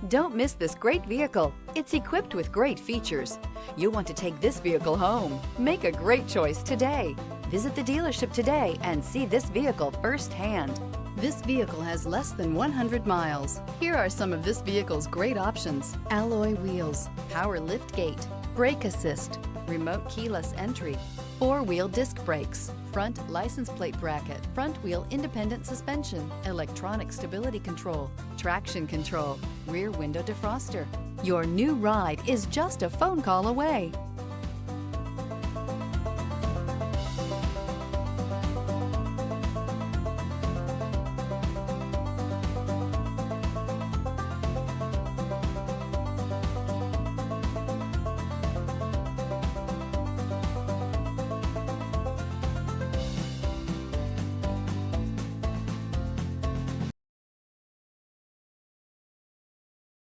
Don't miss this great vehicle. It's equipped with great features. You'll want to take this vehicle home. Make a great choice today. Visit the dealership today and see this vehicle firsthand. This vehicle has less than 100 miles. Here are some of this vehicle's great options: alloy wheels, power lift gate, brake assist, remote keyless entry, four-wheel disc brakes, front license plate bracket, front wheel independent suspension, electronic stability control, traction control, rear window defroster. Your new ride is just a phone call away.